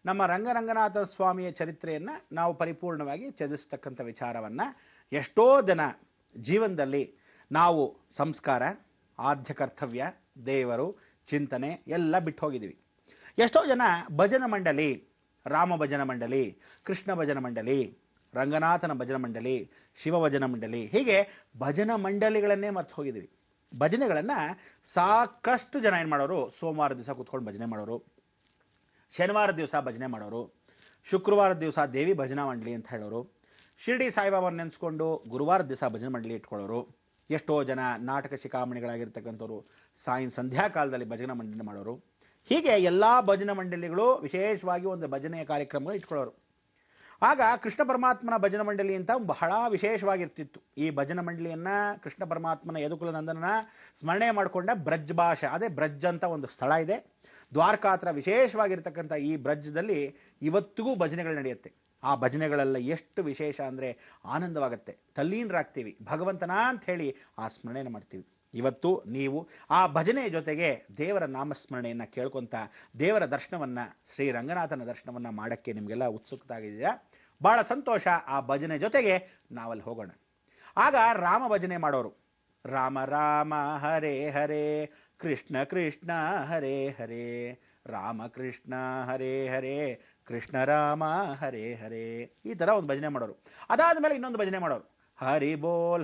ನಮ್ಮ ರಂಗರಂಗನಾಥ ಸ್ವಾಮಿಯ ಚರಿತ್ರೆಯನ್ನು ನಾವು ಪರಿಪೂರ್ಣವಾಗಿ ತ್ಯಜಿಸ್ತಕ್ಕಂಥ ವಿಚಾರವನ್ನು ಎಷ್ಟೋ ಜನ ಜೀವನದಲ್ಲಿ ನಾವು ಸಂಸ್ಕಾರ, ಆದ್ಯ ಕರ್ತವ್ಯ, ದೇವರು, ಚಿಂತನೆ ಎಲ್ಲ ಬಿಟ್ಟು ಹೋಗಿದ್ದೀವಿ. ಎಷ್ಟೋ ಜನ ಭಜನ ಮಂಡಳಿ, ರಾಮ ಭಜನ ಮಂಡಳಿ, ಕೃಷ್ಣ ಭಜನ ಮಂಡಳಿ, ರಂಗನಾಥನ ಭಜನ ಮಂಡಳಿ, ಶಿವ ಭಜನ ಮಂಡಳಿ, ಹೀಗೆ ಭಜನ ಮಂಡಳಿಗಳನ್ನೇ ಮರ್ತು ಹೋಗಿದ್ದೀವಿ. ಭಜನೆಗಳನ್ನು ಸಾಕಷ್ಟು ಜನ ಏನು ಮಾಡೋರು, ಸೋಮವಾರ ದಿವಸ ಕೂತ್ಕೊಂಡು ಭಜನೆ ಮಾಡೋರು, ಶನಿವಾರ ದಿವಸ ಭಜನೆ ಮಾಡೋರು, ಶುಕ್ರವಾರ ದಿವಸ ದೇವಿ ಭಜನಾ ಮಂಡಳಿ ಅಂತ ಹೇಳೋರು, ಶಿರ್ಡಿ ಸಾಯಿಬಾಬಾನ ನೆನೆಸ್ಕೊಂಡು ಗುರುವಾರ ದಿವಸ ಭಜನೆ ಮಂಡಳಿ ಇಟ್ಕೊಳ್ಳೋರು. ಎಷ್ಟೋ ಜನ ನಾಟಕ ಶಿಖಾಮಣಿಗಳಾಗಿರ್ತಕ್ಕಂಥವ್ರು ಸಂಧ್ಯಾ ಕಾಲದಲ್ಲಿ ಭಜನಾ ಮಂಡಳಿ ಮಾಡೋರು. ಹೀಗೆ ಎಲ್ಲ ಭಜನಾ ಮಂಡಳಿಗಳು ವಿಶೇಷವಾಗಿ ಒಂದು ಭಜನೆಯ ಕಾರ್ಯಕ್ರಮಗಳು ಇಟ್ಕೊಳ್ಳೋರು. ಆಗ ಕೃಷ್ಣ ಪರಮಾತ್ಮನ ಭಜನ ಮಂಡಳಿ ಅಂತ ಬಹಳ ವಿಶೇಷವಾಗಿರ್ತಿತ್ತು. ಈ ಭಜನ ಮಂಡಳಿಯನ್ನು ಕೃಷ್ಣ ಪರಮಾತ್ಮನ ಯದುಕುಲ ನಂದನನ ಸ್ಮರಣೆ ಮಾಡಿಕೊಂಡ ಬ್ರಜ್ ಭಾಷೆ, ಅದೇ ಬ್ರಜ್ ಅಂತ ಒಂದು ಸ್ಥಳ ಇದೆ ದ್ವಾರಕಾ ಹತ್ರ. ವಿಶೇಷವಾಗಿರ್ತಕ್ಕಂಥ ಈ ಬ್ರಜ್ದಲ್ಲಿ ಇವತ್ತಿಗೂ ಭಜನೆಗಳು ನಡೆಯುತ್ತೆ. ಆ ಭಜನೆಗಳೆಲ್ಲ ಎಷ್ಟು ವಿಶೇಷ ಅಂದರೆ ಆನಂದವಾಗುತ್ತೆ, ತಲ್ಲೀನರಾಗ್ತೀವಿ, ಭಗವಂತನ ಅಂತ ಹೇಳಿ ಆ ಸ್ಮರಣೆಯನ್ನು ಮಾಡ್ತೀವಿ. ಇವತ್ತು ನೀವು ಆ ಭಜನೆಯ ಜೊತೆಗೆ ದೇವರ ನಾಮಸ್ಮರಣೆಯನ್ನು ಕೇಳ್ಕೊತ ದೇವರ ದರ್ಶನವನ್ನು, ಶ್ರೀ ರಂಗನಾಥನ ದರ್ಶನವನ್ನು ಮಾಡೋಕ್ಕೆ ನಿಮಗೆಲ್ಲ ಉತ್ಸುಕತಾಗಿದ್ದೀರಾ. ಭಾಳ ಸಂತೋಷ. ಆ ಭಜನೆ ಜೊತೆಗೆ ನಾವಲ್ಲಿ ಹೋಗೋಣ. ಆಗ ರಾಮ ಭಜನೆ ಮಾಡೋರು. ರಾಮ ರಾಮ ಹರೇ ಹರೇ, ಕೃಷ್ಣ ಕೃಷ್ಣ ಹರೇ ಹರೇ, ರಾಮ ಕೃಷ್ಣ ಹರೇ ಹರೇ, ಕೃಷ್ಣ ರಾಮ ಹರೇ ಹರೇ, ಈ ಥರ ಒಂದು ಭಜನೆ ಮಾಡೋರು. ಅದಾದ ಮೇಲೆ ಇನ್ನೊಂದು ಭಜನೆ ಮಾಡೋರು. ಹರಿ ಬೋಲ್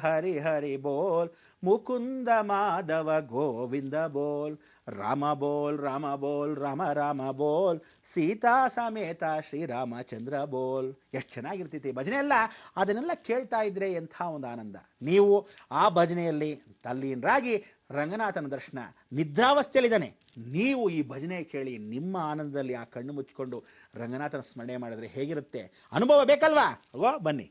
ಹರಿ ಹರಿ ಬೋಲ್, ಮುಕುಂದ ಮಾಧವ ಗೋವಿಂದ ಬೋಲ್, ರಾಮ ಬೋಲ್ ರಾಮ ರಾಮ ಬೋಲ್, ಸೀತಾ ಸಮೇತ ಶ್ರೀರಾಮಚಂದ್ರ ಬೋಲ್. ಎಷ್ಟು ಚೆನ್ನಾಗಿರ್ತೈತಿ ಭಜನೆ ಎಲ್ಲ. ಅದನ್ನೆಲ್ಲ ಕೇಳ್ತಾ ಇದ್ರೆ ಎಂಥ ಒಂದು ಆನಂದ. ನೀವು ಆ ಭಜನೆಯಲ್ಲಿ ತಲ್ಲೀನರಾಗಿ ರಂಗನಾಥನ ದರ್ಶನ, ನಿದ್ರಾವಸ್ಥೆಯಲ್ಲಿದ್ದಾನೆ, ನೀವು ಈ ಭಜನೆ ಕೇಳಿ ನಿಮ್ಮ ಆನಂದದಲ್ಲಿ ಆ ಕಣ್ಣು ಮುಚ್ಚಿಕೊಂಡು ರಂಗನಾಥನ ಸ್ಮರಣೆ ಮಾಡಿದ್ರೆ ಹೇಗಿರುತ್ತೆ? ಅನುಭವ ಬೇಕಲ್ವಾ? ಅಲ್ವಾ? ಬನ್ನಿ.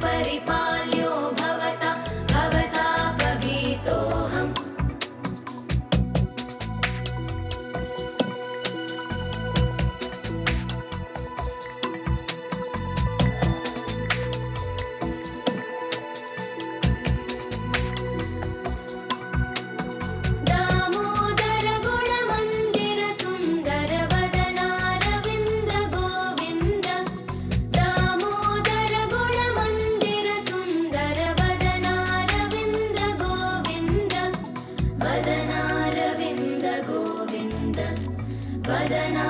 परिपाल्यो भवता भवतापगीतोऽहम् दामोदर गुणमन्दिर सुन्दर वदनारविन्द गोविन्द दामोदर गुणमन्दिर सुन्दर वदनारविन्द गोविन्द वदनारविन्द गोविन्द वदना